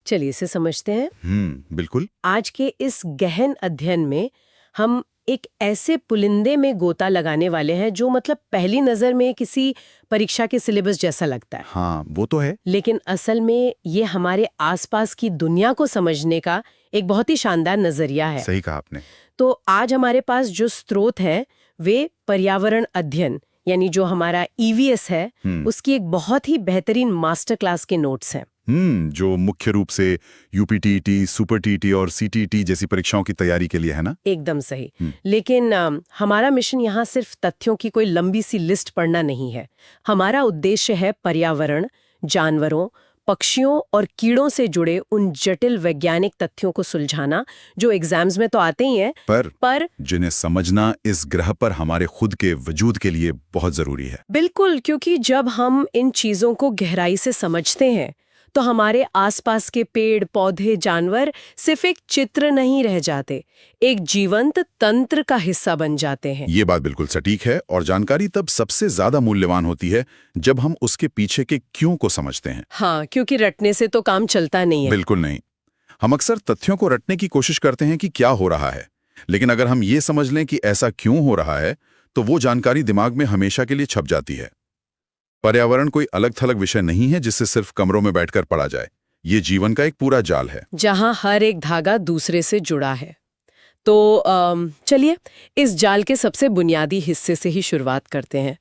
चलिए इसे समझते हैं। बिल्कुल। आज के इस गहन अध्ययन में हम एक ऐसे पुलिंदे में गोता लगाने वाले हैं जो मतलब पहली नजर में किसी परीक्षा के सिलेबस जैसा लगता है। हाँ, वो तो है। लेकिन असल में ये हमारे आसपास की दुनिया को समझने का एक बहुत ही शानदार नजरिया है। सही कहा आपने। तो आज हमारे पास जो स्रोत है वे पर्यावरण अध्ययन यानी जो हमारा ईवीएस है उसकी एक बहुत ही बेहतरीन मास्टर क्लास के नोट्स हैं। जो मुख्य रूप से यूपीटीईटी, सुपर टीटी और सीटीईटी जैसी परीक्षाओं की तैयारी के लिए है ना। एकदम सही। लेकिन हमारा मिशन यहाँ सिर्फ तथ्यों की कोई लंबी सी लिस्ट पढ़ना नहीं है। हमारा उद्देश्य है पर्यावरण, जानवरों, पक्षियों और कीड़ों से जुड़े उन जटिल वैज्ञानिक तथ्यों को सुलझाना जो एग्जाम्स में तो आते ही हैं पर जिन्हें समझना इस ग्रह पर हमारे खुद के वजूद के लिए बहुत जरूरी है। बिल्कुल, क्योंकि जब हम इन चीजों को गहराई से समझते हैं तो हमारे आसपास के पेड़ पौधे जानवर सिर्फ एक चित्र नहीं रह जाते, एक जीवंत तंत्र का हिस्सा बन जाते हैं। ये बात बिल्कुल सटीक है और जानकारी तब सबसे ज्यादा मूल्यवान होती है जब हम उसके पीछे के क्यों को समझते हैं। हाँ, क्योंकि रटने से तो काम चलता नहीं है। बिल्कुल नहीं। हम अक्सर तथ्यों को रटने की कोशिश करते हैं कि क्या हो रहा है, लेकिन अगर हम ये समझ लें कि ऐसा क्यों हो रहा है तो वो जानकारी दिमाग में हमेशा के लिए छप जाती है। पर्यावरण कोई अलग थलग विषय नहीं है जिससे सिर्फ कमरों में बैठकर पढ़ा जाए। ये जीवन का एक पूरा जाल है जहां हर एक धागा दूसरे से जुड़ा है। तो चलिए इस जाल के सबसे बुनियादी हिस्से से ही शुरुआत करते हैं।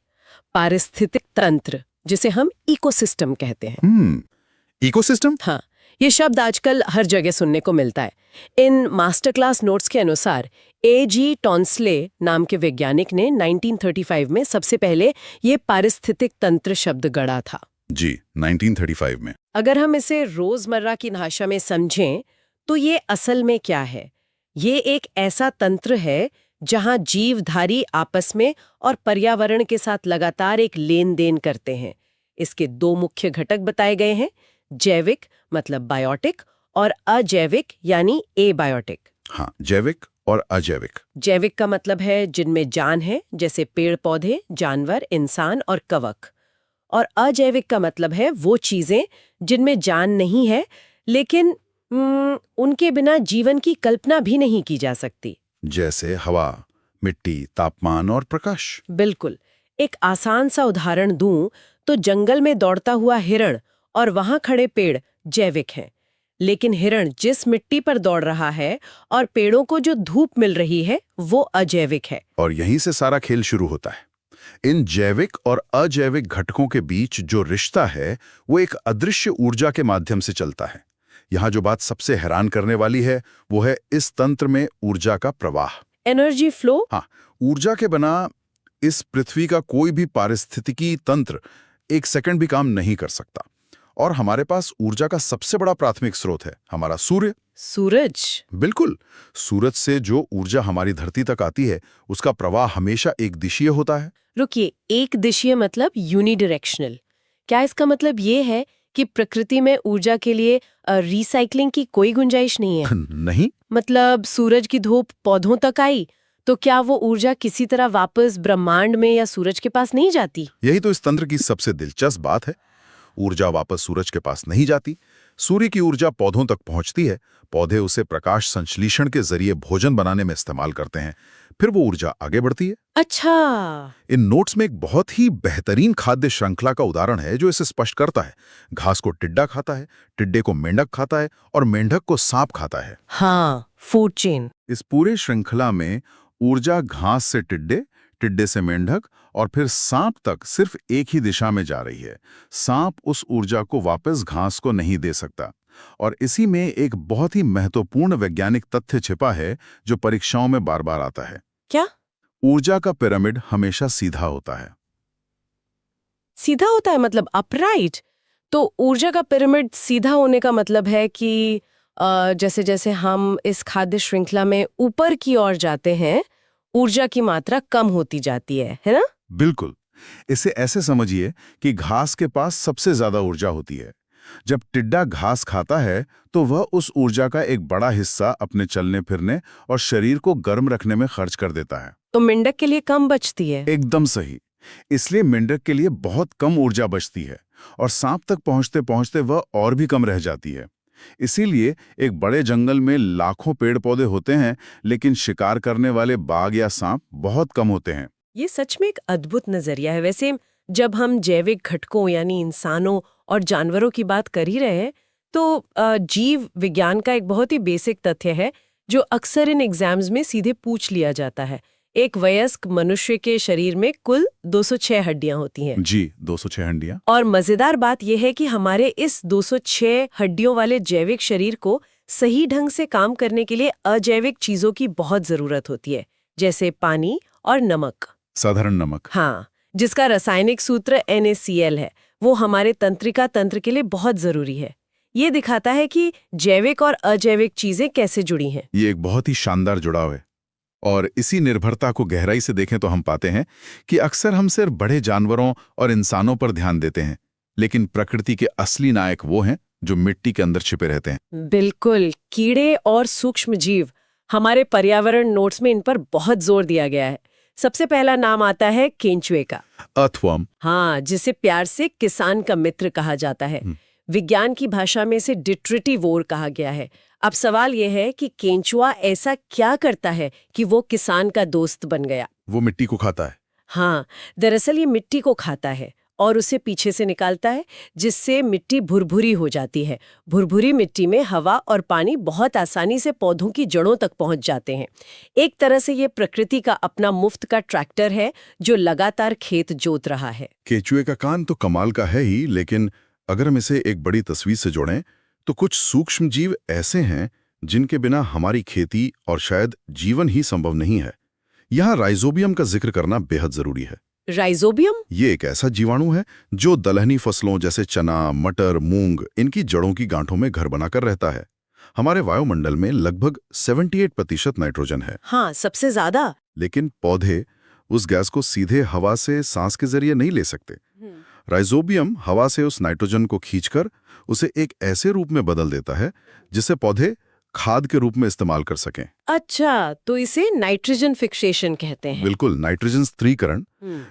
पारिस्थितिक तंत्र, जिसे हम इकोसिस्टम कहते हैं। इकोसिस्टम? हाँ, ये शब्द आजकल हर जगह सुनने को मिलता है। इन मास्टर क्लास नोट्स के अनुसार A.G. टॉन्सले नाम के वैज्ञानिक ने 1935 में सबसे पहले ये पारिस्थितिक तंत्र शब्द गढ़ा था। जी, 1935 में। अगर हम इसे रोजमर्रा की भाषा में समझें तो ये असल में क्या है? ये एक ऐसा तंत्र है जहां जीवधारी आपस में और पर्यावरण के साथ लगातार एक लेन देन करते हैं। इसके दो मुख्य घटक बताए गए हैं, जैविक मतलब बायोटिक और अजैविक यानी एबायोटिक। हाँ, जैविक और अजैविक। जैविक का मतलब है जिनमें जान है, जैसे पेड़ पौधे, जानवर, इंसान और कवक। और अजैविक का मतलब है वो चीजें जिनमें जान नहीं है लेकिन उनके बिना जीवन की कल्पना भी नहीं की जा सकती, जैसे हवा, मिट्टी, तापमान और प्रकाश। बिल्कुल। एक आसान सा उदाहरण दूं तो जंगल में दौड़ता हुआ हिरण और वहां खड़े पेड़ जैविक हैं, लेकिन हिरण जिस मिट्टी पर दौड़ रहा है और पेड़ों को जो धूप मिल रही है वो अजैविक है। और यहीं से सारा खेल शुरू होता है। इन जैविक और अजैविक घटकों के बीच जो रिश्ता है वो एक अदृश्य ऊर्जा के माध्यम से चलता है। यहाँ जो बात सबसे हैरान करने वाली है वो है इस तंत्र में ऊर्जा का प्रवाह, एनर्जी फ्लो। हाँ, ऊर्जा के बिना इस पृथ्वी का कोई भी पारिस्थितिकी तंत्र एक सेकंड भी काम नहीं कर सकता। और हमारे पास ऊर्जा का सबसे बड़ा प्राथमिक स्रोत है हमारा सूर्य। सूरज? बिल्कुल। सूरज से जो ऊर्जा हमारी धरती तक आती है उसका प्रवाह हमेशा एक दिशीय होता है। रुकिए, एक दिशीय मतलब यूनिडायरेक्शनल। क्या इसका मतलब ये है कि प्रकृति में ऊर्जा के लिए रिसाइकलिंग की कोई गुंजाइश नहीं है? नहीं। मतलब सूरज की धूप पौधों तक आई तो क्या वो ऊर्जा किसी तरह वापस ब्रह्मांड में या सूरज के पास नहीं जाती? यही तो इस तंत्र की सबसे दिलचस्प बात है। ऊर्जा वापस सूरज के पास नहीं जाती। सूर्य की ऊर्जा पौधों तक पहुंचती है, पौधे उसे प्रकाश संश्लेषण के जरिए भोजन बनाने में इस्तेमाल करते हैं, फिर वो ऊर्जा आगे बढ़ती है। अच्छा। इन नोट्स में एक बहुत ही बेहतरीन खाद्य श्रृंखला का उदाहरण है जो इसे स्पष्ट करता है। घास को टिड्डा खाता है, टिड्डे को मेंढक खाता है और मेंढक को सांप खाता है। हाँ, फूड चेन। इस पूरे श्रृंखला में ऊर्जा घास से टिड्डे, टिड्डे से मेंढक और फिर सांप तक सिर्फ एक ही दिशा में जा रही है। सांप उस ऊर्जा को वापस घास को नहीं दे सकता। और इसी में एक बहुत ही महत्वपूर्ण वैज्ञानिक तथ्य छिपा है जो परीक्षाओं में बार बार आता है। क्या? ऊर्जा का पिरामिड हमेशा सीधा होता है। सीधा होता है मतलब अपराइट? तो ऊर्जा का पिरामिड सीधा होने का मतलब है कि जैसे जैसे हम इस खाद्य श्रृंखला में ऊपर की ओर जाते हैं ऊर्जा की मात्रा कम होती जाती है ना? बिल्कुल। इसे ऐसे समझिए कि घास के पास सबसे ज्यादा ऊर्जा होती है। जब टिड्डा घास खाता है तो वह उस ऊर्जा का एक बड़ा हिस्सा अपने चलने फिरने और शरीर को गर्म रखने में खर्च कर देता है। तो मेंढक के लिए कम बचती है? एकदम सही। इसलिए मेंढक के लिए बहुत कम ऊर्जा बचती है और सांप तक पहुंचते पहुंचते वह और भी कम रह जाती है। इसीलिए एक बड़े जंगल में लाखों पेड़ पौधे होते हैं, लेकिन शिकार करने वाले बाघ या सांप बहुत कम होते हैं। ये सच में एक अद्भुत नजरिया है। वैसे जब हम जैविक घटकों यानी इंसानों और जानवरों की बात कर ही रहे हैं, तो जीव विज्ञान का एक बहुत ही बेसिक तथ्य है जो अक्सर इन एग्जाम्स में सीधे पूछ लिया जाता है। एक वयस्क मनुष्य के शरीर में कुल 206 हड्डियां होती हैं। जी, 206 हड्डियां। और मजेदार बात यह है कि हमारे इस 206 हड्डियों वाले जैविक शरीर को सही ढंग से काम करने के लिए अजैविक चीजों की बहुत जरूरत होती है, जैसे पानी और नमक। साधारण नमक। हाँ, जिसका रासायनिक सूत्र NaCl है। वो हमारे तंत्रिका तंत्र के लिए बहुत जरूरी है। ये दिखाता है कि जैविक और अजैविक चीजें कैसे जुड़ी हैं। ये एक बहुत ही शानदार जुड़ाव है। और इसी निर्भरता को गहराई से देखें तो हम पाते हैं कि अक्सर हम सिर्फ बड़े जानवरों और इंसानों पर ध्यान देते हैं, लेकिन प्रकृति के असली नायक वो हैं जो मिट्टी के अंदर छिपे रहते हैं। बिल्कुल, कीड़े और सूक्ष्म जीव। हमारे पर्यावरण नोट्स में इन पर बहुत जोर दिया गया है। सबसे पहला नाम आता है केंचुए का। अर्थवर्म। हाँ, जिसे प्यार से किसान का मित्र कहा जाता है। विज्ञान की भाषा में इसे डिट्रिटिवोर कहा गया है। अब सवाल यह है कि केंचुआ ऐसा क्या करता है कि वो किसान का दोस्त बन गया? वो मिट्टी को खाता है। हाँ, दरअसल ये मिट्टी को खाता है और उसे पीछे से निकालता है, जिससे मिट्टी भुरभुरी हो जाती है। भुरभुरी मिट्टी में हवा और पानी बहुत आसानी से पौधों की जड़ों तक पहुंच जाते हैं। एक तरह से ये प्रकृति का अपना मुफ्त का ट्रैक्टर है जो लगातार खेत जोत रहा है। केंचुए का कान तो कमाल का है ही, लेकिन अगर हम इसे एक बड़ी तस्वीर से जोड़ें तो कुछ सूक्ष्म जीव ऐसे हैं जिनके बिना हमारी खेती और शायद जीवन ही संभव नहीं है। यहाँ राइजोबियम का जिक्र करना बेहद जरूरी है। राइजोबियम? ये एक ऐसा जीवाणु है जो दलहनी फसलों जैसे चना, मटर, मूंग इनकी जड़ों की गांठों में घर बनाकर रहता है। हमारे वायुमंडल में लगभग 78% नाइट्रोजन है। हाँ, सबसे ज्यादा। लेकिन पौधे उस गैस को सीधे हवा से सांस के जरिए नहीं ले सकते। राइजोबियम हवा से उस नाइट्रोजन को खींचकर उसे एक ऐसे रूप में बदल देता है जिसे पौधे खाद के रूप में इस्तेमाल कर सकें। अच्छा, तो इसे नाइट्रोजन फिक्सेशन कहते हैं। बिल्कुल, नाइट्रोजन स्थिरीकरण।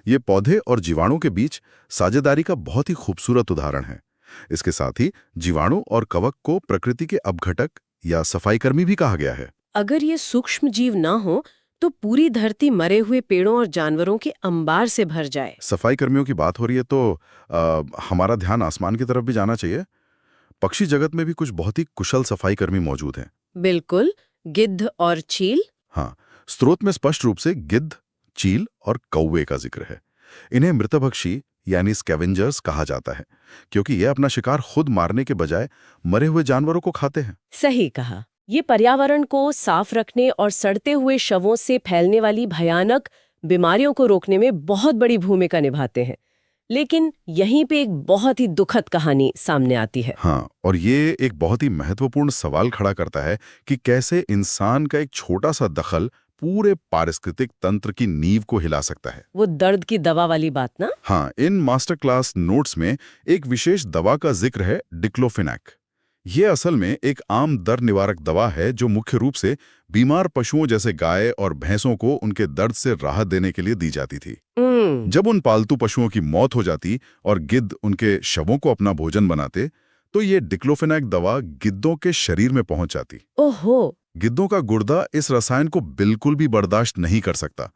ये पौधे और जीवाणु के बीच साझेदारी का बहुत ही खूबसूरत उदाहरण है। इसके साथ ही जीवाणु और कवक को प्रकृति के अपघटक या सफाईकर्मी भी कहा गया है। अगर ये सूक्ष्म जीव ना हो तो पूरी धरती मरे हुए पेड़ों और जानवरों के अंबार से भर जाए। सफाई कर्मियों की बात हो रही है तो हमारा ध्यान आसमान की तरफ भी जाना चाहिए। पक्षी जगत में भी कुछ बहुत ही कुशल सफाई कर्मी मौजूद हैं। बिल्कुल, गिद्ध और चील। हाँ, स्रोत में स्पष्ट रूप से गिद्ध, चील और कौवे का जिक्र है। इन्हें मृतभक्षी यानी स्कैवेंजर्स कहा जाता है, क्योंकि ये अपना शिकार खुद मारने के बजाय मरे हुए जानवरों को खाते हैं। सही कहा। ये पर्यावरण को साफ रखने और सड़ते हुए शवों से फैलने वाली भयानक बीमारियों को रोकने में बहुत बड़ी भूमिका निभाते हैं। लेकिन यहीं पे एक बहुत ही दुखद कहानी सामने आती है। हाँ, और ये एक बहुत ही महत्वपूर्ण सवाल खड़ा करता है कि कैसे इंसान का एक छोटा सा दखल पूरे पारिस्थितिक तंत्र की नींव को हिला सकता है। वो दर्द की दवा वाली बात ना? हाँ, इन मास्टर क्लास नोट्स में एक विशेष दवा का जिक्र है, डिक्लोफेनेक। ये असल में एक आम दर्द निवारक दवा है जो मुख्य रूप से बीमार पशुओं जैसे गाय और भैंसों को उनके दर्द से राहत देने के लिए दी जाती थी। जब उन पालतू पशुओं की मौत हो जाती और गिद्ध उनके शवों को अपना भोजन बनाते, तो ये डिक्लोफेनेक दवा गिद्धों के शरीर में पहुंच जाती। ओहो! गिद्धों का गुर्दा इस रसायन को बिल्कुल भी बर्दाश्त नहीं कर सकता।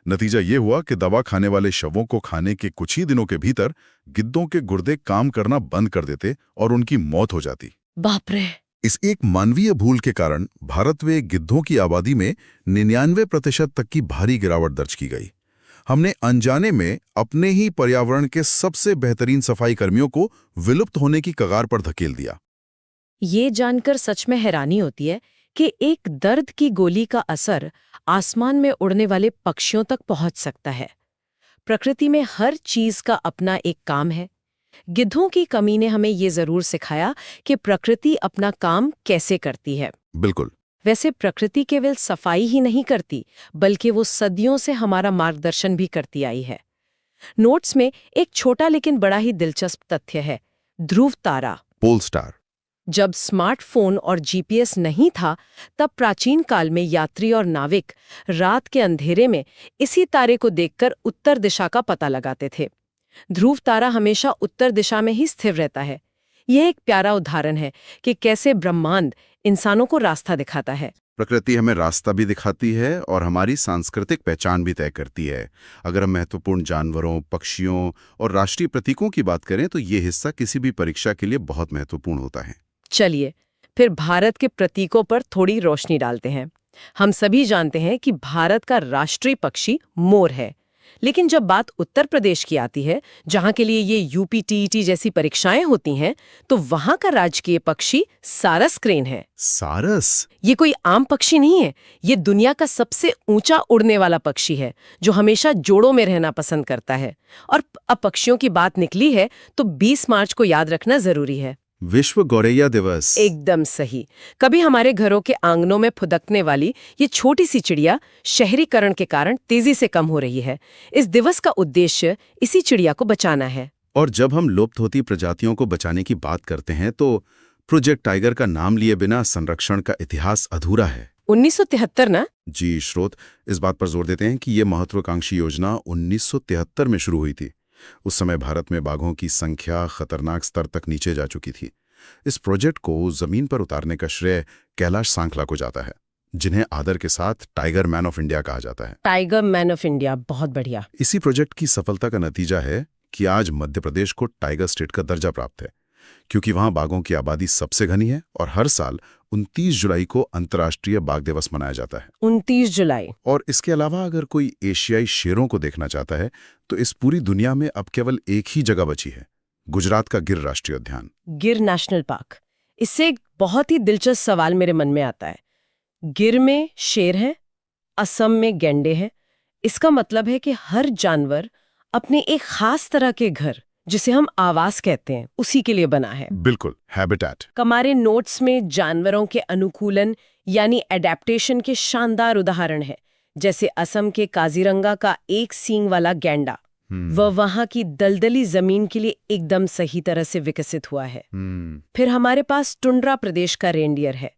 नतीजा ये हुआ कि दवा खाने वाले शवों को खाने के कुछ ही दिनों के भीतर गिद्धों के गुर्दे काम करना बंद कर देते और उनकी मौत हो जाती। बाप रे! इस एक मानवीय भूल के कारण भारत में गिद्धों की आबादी में 99% तक की भारी गिरावट दर्ज की गई। हमने अनजाने में अपने ही पर्यावरण के सबसे बेहतरीन सफाई कर्मियों को विलुप्त होने की कगार पर धकेल दिया। ये जानकर सच में हैरानी होती है कि एक दर्द की गोली का असर आसमान में उड़ने वाले पक्षियों तक पहुंच सकता है। प्रकृति में हर चीज का अपना एक काम है। गिद्धों की कमी ने हमें ये जरूर सिखाया कि प्रकृति अपना काम कैसे करती है। बिल्कुल। वैसे प्रकृति केवल सफाई ही नहीं करती, बल्कि वो सदियों से हमारा मार्गदर्शन भी करती आई है। नोट्स में एक छोटा लेकिन बड़ा ही दिलचस्प तथ्य है, ध्रुव तारा, पोल स्टार। जब स्मार्टफोन और जीपीएस नहीं था, तब प्राचीन काल में यात्री और नाविक रात के अंधेरे में इसी तारे को देखकर उत्तर दिशा का पता लगाते थे। ध्रुव तारा हमेशा उत्तर दिशा में ही स्थिर रहता है। यह एक प्यारा उदाहरण है कि कैसे ब्रह्मांड इंसानों को रास्ता दिखाता है। प्रकृति हमें रास्ता भी दिखाती है और हमारी सांस्कृतिक पहचान भी तय करती है। अगर हम महत्वपूर्ण जानवरों, पक्षियों और राष्ट्रीय प्रतीकों की बात करें तो ये हिस्सा किसी भी परीक्षा के लिए बहुत महत्वपूर्ण होता है। चलिए फिर भारत के प्रतीकों पर थोड़ी रोशनी डालते हैं। हम सभी जानते हैं कि भारत का राष्ट्रीय पक्षी मोर है, लेकिन जब बात उत्तर प्रदेश की आती है, जहां के लिए ये यूपी टीईटी जैसी परीक्षाएं होती हैं, तो वहां का राजकीय पक्षी सारस क्रेन है। सारस? ये कोई आम पक्षी नहीं है, ये दुनिया का सबसे ऊंचा उड़ने वाला पक्षी है जो हमेशा जोड़ों में रहना पसंद करता है। और अब पक्षियों की बात निकली है तो 20 मार्च को याद रखना जरूरी है, विश्व गौरैया दिवस। एकदम सही। कभी हमारे घरों के आंगनों में फुदकने वाली ये छोटी सी चिड़िया शहरीकरण के कारण तेजी से कम हो रही है। इस दिवस का उद्देश्य इसी चिड़िया को बचाना है। और जब हम लुप्त होती प्रजातियों को बचाने की बात करते हैं तो प्रोजेक्ट टाइगर का नाम लिए बिना संरक्षण का इतिहास अधूरा है। 1973 ना? जी, स्रोत इस बात पर जोर देते हैं कि ये महत्वाकांक्षी योजना 1973 में शुरू हुई थी। उस समय भारत में बाघों की संख्या खतरनाक स्तर तक नीचे जा चुकी थी। इस प्रोजेक्ट को जमीन पर उतारने का श्रेय कैलाश सांखला को जाता है, जिन्हें आदर के साथ टाइगर मैन ऑफ इंडिया कहा जाता है। टाइगर मैन ऑफ इंडिया, बहुत बढ़िया। इसी प्रोजेक्ट की सफलता का नतीजा है कि आज मध्य प्रदेश को टाइगर स्टेट का दर्जा प्राप्त है, क्योंकि वहां बाघों की आबादी सबसे घनी है और हर साल 29 जुलाई को अंतर्राष्ट्रीय बाघ दिवस मनाया जाता है। 29 जुलाई। और इसके अलावा अगर कोई एशियाई शेरों को देखना चाहता है तो इस पूरी दुनिया में अब केवल एक ही जगह बची है, गुजरात का गिर राष्ट्रीय उद्यान। गिर नेशनल पार्क। इससे एक बहुत ही दिलचस्प सवाल मेरे मन में आता है। गिर में शेर है, असम में गैंडे हैं। इसका मतलब है कि हर जानवर अपने एक खास तरह के घर, जिसे हम आवास कहते हैं, उसी के लिए बना है। बिल्कुल, हैबिटेट। हमारे नोट्स में जानवरों के अनुकूलन यानी एडेप्टेशन के शानदार उदाहरण है, जैसे असम के काजीरंगा का एक सींग वाला गैंडा। वह वहां की दलदली जमीन के लिए एकदम सही तरह से विकसित हुआ है। फिर हमारे पास टुंड्रा प्रदेश का रेंडियर है।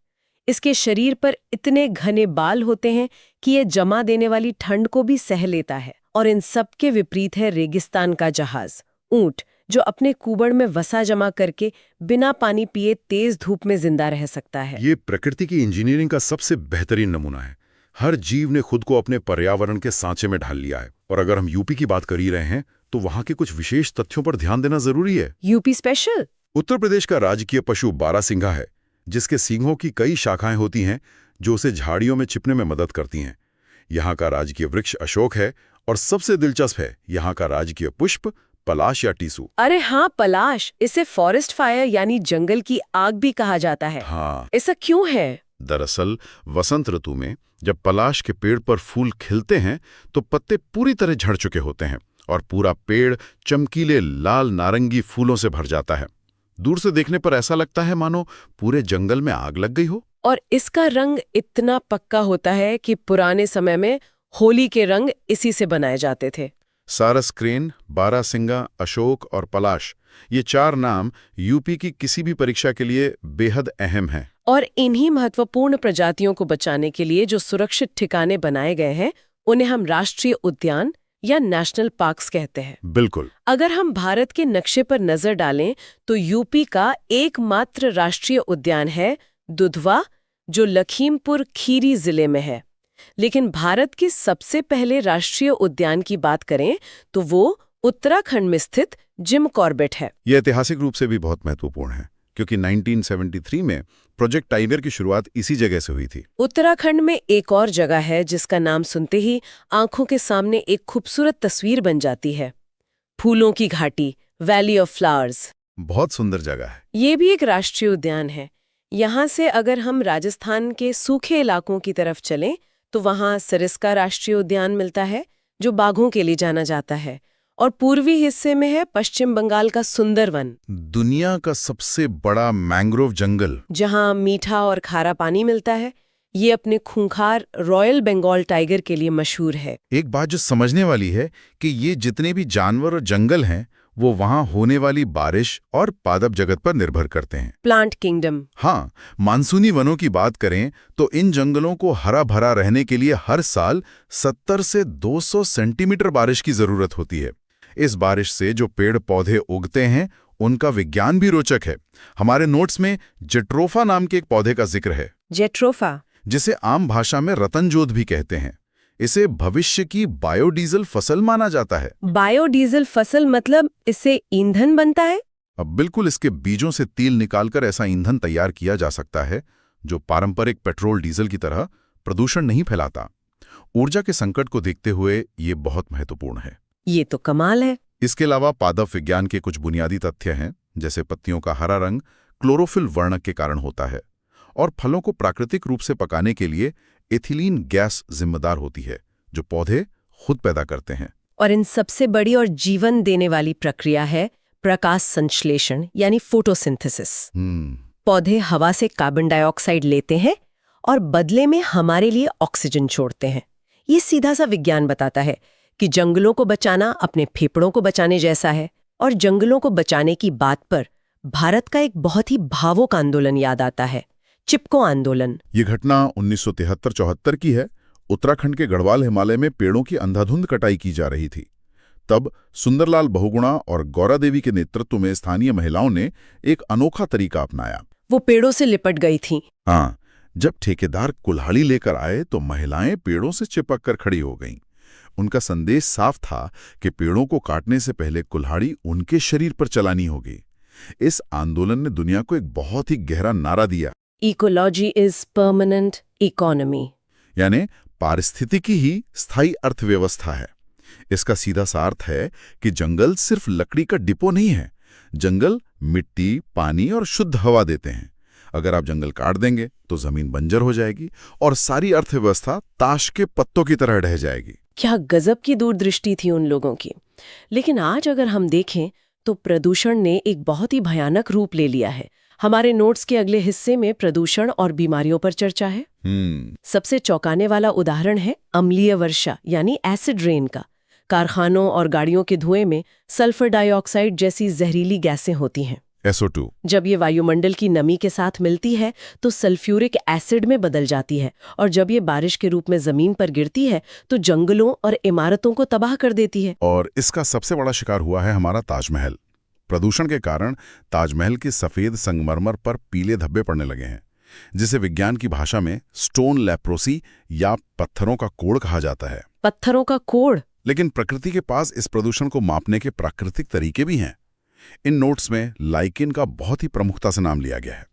इसके शरीर पर इतने घने बाल होते हैं कि यह जमा देने वाली ठंड को भी सह लेता है। और इन सब के विपरीत है रेगिस्तान का जहाज, ऊंट, जो अपने कुबड़ में वसा जमा करके बिना पानी पिए तेज धूप में जिंदा रह सकता है। ये प्रकृति की इंजीनियरिंग का सबसे बेहतरीन नमूना है। हर जीव ने खुद को अपने पर्यावरण के सांचे में ढाल लिया है। और अगर हम यूपी की बात कर ही रहे हैं तो वहां के कुछ विशेष तथ्यों पर ध्यान देना जरूरी है। UP special? उत्तर प्रदेश का राजकीय पशु बारहसिंघा है, जिसके सींगों की कई शाखाएं होती हैं जो उसे झाड़ियों में छिपने में मदद करती हैं। यहाँ का राजकीय वृक्ष अशोक है और सबसे दिलचस्प है यहाँ का राजकीय पुष्प पलाश या टीसू। अरे हाँ, पलाश। इसे फॉरेस्ट फायर यानी जंगल की आग भी कहा जाता है। हाँ। ऐसा क्यों है? दरअसल वसंत ऋतु में जब पलाश के पेड़ पर फूल खिलते हैं तो पत्ते पूरी तरह झड़ चुके होते हैं और पूरा पेड़ चमकीले लाल नारंगी फूलों से भर जाता है। दूर से देखने पर ऐसा लगता है मानो पूरे जंगल में आग लग गई हो। और इसका रंग इतना पक्का होता है कि पुराने समय में होली के रंग इसी से बनाए जाते थे। सारस क्रेन, बारहसिंगा, अशोक और पलाश, ये 4 नाम यूपी की किसी भी परीक्षा के लिए बेहद अहम हैं। और इन्हीं महत्वपूर्ण प्रजातियों को बचाने के लिए जो सुरक्षित ठिकाने बनाए गए हैं, उन्हें हम राष्ट्रीय उद्यान या नेशनल पार्क्स कहते हैं। बिल्कुल। अगर हम भारत के नक्शे पर नजर डालें तो यूपी का एकमात्र राष्ट्रीय उद्यान है दुधवा, जो लखीमपुर खीरी जिले में है। लेकिन भारत के सबसे पहले राष्ट्रीय उद्यान की बात करें तो वो उत्तराखंड में स्थित जिम कॉर्बेट है। यह ऐतिहासिक रूप से भी बहुत महत्वपूर्ण है, क्योंकि 1973 में प्रोजेक्ट टाइगर की शुरुआत इसी जगह से हुई थी। उत्तराखंड में एक और जगह है जिसका नाम सुनते ही आंखों के सामने एक खूबसूरत तस्वीर बन जाती है। फूलों की घाटी, वैली ऑफ फ्लावर्स। बहुत सुंदर जगह है। ये भी एक राष्ट्रीय उद्यान है। यहाँ से अगर हम राजस्थान के सूखे इलाकों की तरफ चलें तो वहाँ सरिस्का राष्ट्रीय उद्यान मिलता है, जो बाघों के लिए जाना जाता है। और पूर्वी हिस्से में है पश्चिम बंगाल का सुंदरवन, दुनिया का सबसे बड़ा मैंग्रोव जंगल, जहां मीठा और खारा पानी मिलता है। ये अपने खूंखार रॉयल बंगाल टाइगर के लिए मशहूर है। एक बात जो समझने वाली है कि ये जितने भी जानवर और जंगल हैं वो वहां होने वाली बारिश और पादप जगत पर निर्भर करते हैं। Plant kingdom. हाँ, मानसूनी वनों की बात करें तो इन जंगलों को हरा भरा रहने के लिए हर साल 70 से 200 सेंटीमीटर बारिश की जरूरत होती है। इस बारिश से जो पेड़ पौधे उगते हैं उनका विज्ञान भी रोचक है। हमारे नोट्स में जेट्रोफा नाम के एक पौधे का जिक्र है, जेट्रोफा, जिसे आम भाषा में रतनजोत भी कहते हैं। इसे भविष्य की बायोडीजल फसल माना जाता है। बायोडीजल फसल मतलब इससे ईंधन बनता है? अब बिल्कुल, इसके बीजों से तेल निकालकर ऐसा ईंधन तैयार किया जा सकता है जो पारंपरिक पेट्रोल डीजल की तरह प्रदूषण नहीं फैलाता। ऊर्जा के संकट को देखते हुए ये बहुत महत्वपूर्ण है। ये तो कमाल है। इसके अलावा पादप विज्ञान के कुछ बुनियादी तथ्य हैं, जैसे पत्तियों का हरा रंग क्लोरोफिल वर्णक के कारण होता है और फलों को प्राकृतिक रूप से पकाने के लिए एथिलीन गैस जिम्मेदार होती है, जो पौधे खुद पैदा करते हैं। और इन सबसे बड़ी और जीवन देने वाली प्रक्रिया है प्रकाश संश्लेषण यानी फोटोसिंथेसिस। पौधे हवा से कार्बन डाइऑक्साइड लेते हैं और बदले में हमारे लिए ऑक्सीजन छोड़ते हैं। ये सीधा सा विज्ञान बताता है कि जंगलों को बचाना अपने फेफड़ों को बचाने जैसा है। और जंगलों को बचाने की बात पर भारत का एक बहुत ही भावुक आंदोलन याद आता है, चिपको आंदोलन। ये घटना 1973-74 की है। उत्तराखंड के गढ़वाल हिमालय में पेड़ों की अंधाधुंध कटाई की जा रही थी। तब सुंदरलाल बहुगुणा और गौरा देवी के नेतृत्व में स्थानीय महिलाओं ने एक अनोखा तरीका अपनाया। वो पेड़ों से लिपट गई थीं। हाँ, जब ठेकेदार कुल्हाड़ी लेकर आए तो महिलाएं पेड़ों से चिपक कर खड़ी हो गईं। उनका संदेश साफ था कि पेड़ों को काटने से पहले कुल्हाड़ी उनके शरीर पर चलानी होगी। इस आंदोलन ने दुनिया को एक बहुत ही गहरा नारा दिया, इकोलॉजी इज परमानेंट इकोनॉमी, यानी पारिस्थितिकी ही स्थायी अर्थव्यवस्था है। इसका सीधा सा अर्थ है कि जंगल सिर्फ लकड़ी का डिपो नहीं है। जंगल मिट्टी, पानी और शुद्ध हवा देते हैं। अगर आप जंगल काट देंगे तो जमीन बंजर हो जाएगी और सारी अर्थव्यवस्था ताश के पत्तों की तरह ढह जाएगी। क्या गजब की दूरदृष्टि थी उन लोगों की। लेकिन आज अगर हम देखें तो प्रदूषण ने एक बहुत ही भयानक रूप ले लिया है। हमारे नोट्स के अगले हिस्से में प्रदूषण और बीमारियों पर चर्चा है। सबसे चौंकाने वाला उदाहरण है अम्लीय वर्षा यानी एसिड रेन का। कारखानों और गाड़ियों के धुएं में सल्फर डाइऑक्साइड जैसी जहरीली गैसें होती हैं, SO2। जब ये वायुमंडल की नमी के साथ मिलती है तो सल्फ्यूरिक एसिड में बदल जाती है और जब ये बारिश के रूप में जमीन पर गिरती है तो जंगलों और इमारतों को तबाह कर देती है। और इसका सबसे बड़ा शिकार हुआ है हमारा ताजमहल। प्रदूषण के कारण ताजमहल की सफेद संगमरमर पर पीले धब्बे पड़ने लगे हैं, जिसे विज्ञान की भाषा में स्टोन लेप्रोसी या पत्थरों का कोढ़ कहा जाता है। पत्थरों का कोढ़? लेकिन प्रकृति के पास इस प्रदूषण को मापने के प्राकृतिक तरीके भी हैं। इन नोट्स में लाइकेन का बहुत ही प्रमुखता से नाम लिया गया है।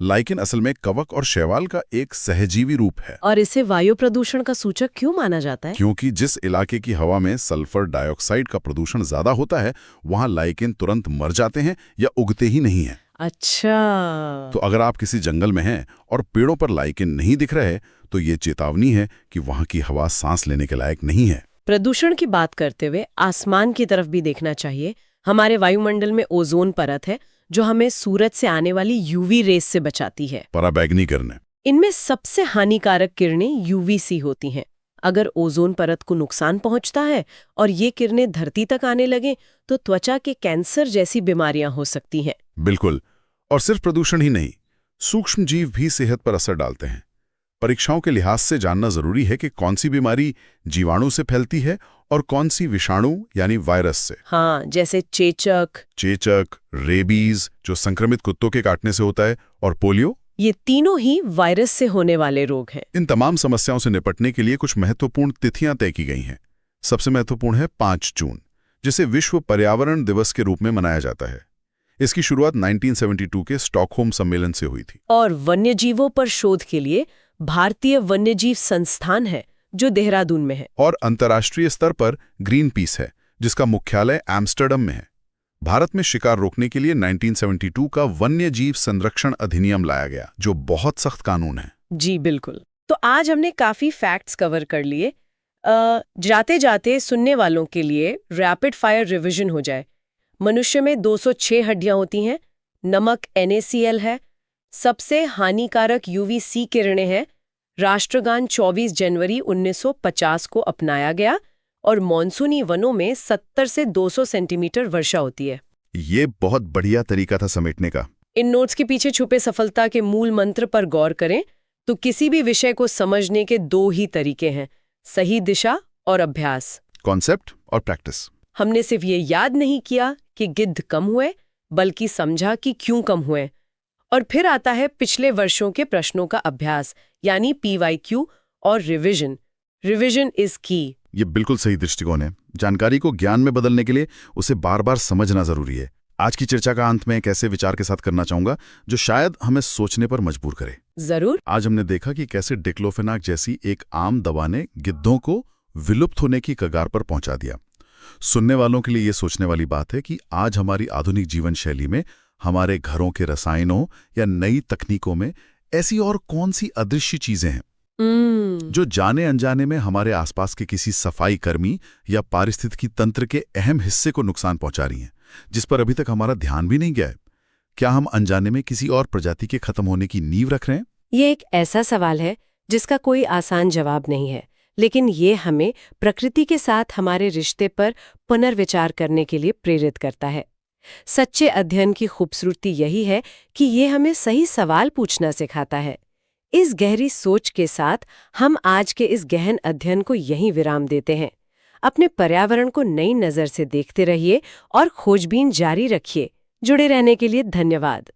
लाइकेन असल में कवक और शैवाल का एक सहजीवी रूप है। और इसे वायु प्रदूषण का सूचक क्यों माना जाता है? क्योंकि जिस इलाके की हवा में सल्फर डाइऑक्साइड का प्रदूषण ज्यादा होता है, वहां लाइकेन तुरंत मर जाते हैं या उगते ही नहीं हैं। अच्छा। तो अगर आप किसी जंगल में हैं और पेड़ों पर लाइकेन नहीं दिख रहे, तो ये चेतावनी है कि वहां की हवा सांस लेने के लायक नहीं है। प्रदूषण की बात करते हुए आसमान की तरफ भी देखना चाहिए। हमारे वायुमंडल में ओजोन परत है जो हमें सूरज से आने वाली यूवी रेस से बचाती है। पराबैंगनी किरणें। इनमें सबसे हानिकारक किरणें यूवीसी होती हैं। अगर ओजोन परत को नुकसान पहुंचता है और ये किरणें धरती तक आने लगे तो त्वचा के कैंसर जैसी बीमारियां हो सकती हैं। बिल्कुल। और सिर्फ प्रदूषण ही नहीं, सूक्ष्म जीव भी सेहत पर असर डालते हैं। परीक्षाओं के लिहाज से जानना जरूरी है कि कौन सी बीमारी जीवाणु से फैलती है और कौन सी विषाणु यानी वायरस से। हाँ, जैसे चेचक, रेबीज जो संक्रमित कुत्तों के काटने से होता है, और पोलियो। ये तीनों ही वायरस से होने वाले रोग हैं। इन तमाम समस्याओं से निपटने के लिए कुछ महत्वपूर्ण तिथियां तय की गई हैं। सबसे महत्वपूर्ण है 5 जून, जिसे विश्व पर्यावरण दिवस के रूप में मनाया जाता है। इसकी शुरुआत 1972 के स्टॉकहोम सम्मेलन से हुई थी। और वन्यजीवों पर शोध के लिए भारतीय वन्यजीव संस्थान है जो देहरादून में है। और अंतर्राष्ट्रीय स्तर पर ग्रीन पीस है, जिसका मुख्यालय एम्स्टर्डम में है। भारत में शिकार रोकने के लिए 1972 का वन्य जीव संरक्षण अधिनियम लाया गया, जो बहुत सख्त कानून है। जी बिल्कुल। तो आज हमने काफी फैक्ट्स कवर कर लिए। जाते जाते सुनने वालों के लिए रैपिड फायर रिवीजन हो जाए। मनुष्य में 206 हड्डियां होती हैं, नमक NaCl है, सबसे हानिकारक UVC किरणें हैं, राष्ट्रगान 24 जनवरी 1950 को अपनाया गया और मॉनसूनी वनों में 70 से 200 सेंटीमीटर वर्षा होती है। ये बहुत बढ़िया तरीका था समेटने का। इन नोट्स के पीछे छुपे सफलता के मूल मंत्र पर गौर करें तो किसी भी विषय को समझने के 2 ही तरीके हैं, सही दिशा और अभ्यास, कॉन्सेप्ट और प्रैक्टिस। हमने सिर्फ ये याद नहीं किया कि गिद्ध कम हुए, बल्कि समझा कि क्यों कम हुए। और फिर आता है पिछले वर्षों के प्रश्नों का अभ्यास, यानी PYQ और रिवीजन। रिवीजन इज की। ये बिल्कुल सही दृष्टिकोण है। जानकारी को ज्ञान में बदलने के लिए उसे बार बार समझना जरूरी है। आज की चर्चा का अंत में एक ऐसे विचार के साथ करना चाहूंगा जो शायद हमें सोचने पर मजबूर करे। जरूर। आज हमने देखा कि कैसे डिक्लोफेनाक जैसी एक आम दवा ने गिद्धों को विलुप्त होने की कगार पर पहुंचा दिया। सुनने वालों के लिए ये सोचने वाली बात है कि आज हमारी आधुनिक जीवन शैली में, हमारे घरों के रसायनों या नई तकनीकों में ऐसी और कौन सी अदृश्य चीजें हैं जो जाने अनजाने में हमारे आसपास के किसी सफाई कर्मी या पारिस्थितिकी तंत्र के अहम हिस्से को नुकसान पहुंचा रही हैं, जिस पर अभी तक हमारा ध्यान भी नहीं गया है। क्या हम अनजाने में किसी और प्रजाति के खत्म होने की नींव रख रहे हैं? ये एक ऐसा सवाल है जिसका कोई आसान जवाब नहीं है, लेकिन ये हमें प्रकृति के साथ हमारे रिश्ते पर पुनर्विचार करने के लिए प्रेरित करता है। सच्चे अध्ययन की खूबसूरती यही है कि ये हमें सही सवाल पूछना सिखाता है। इस गहरी सोच के साथ हम आज के इस गहन अध्ययन को यहीं विराम देते हैं। अपने पर्यावरण को नई नज़र से देखते रहिए और खोजबीन जारी रखिए। जुड़े रहने के लिए धन्यवाद।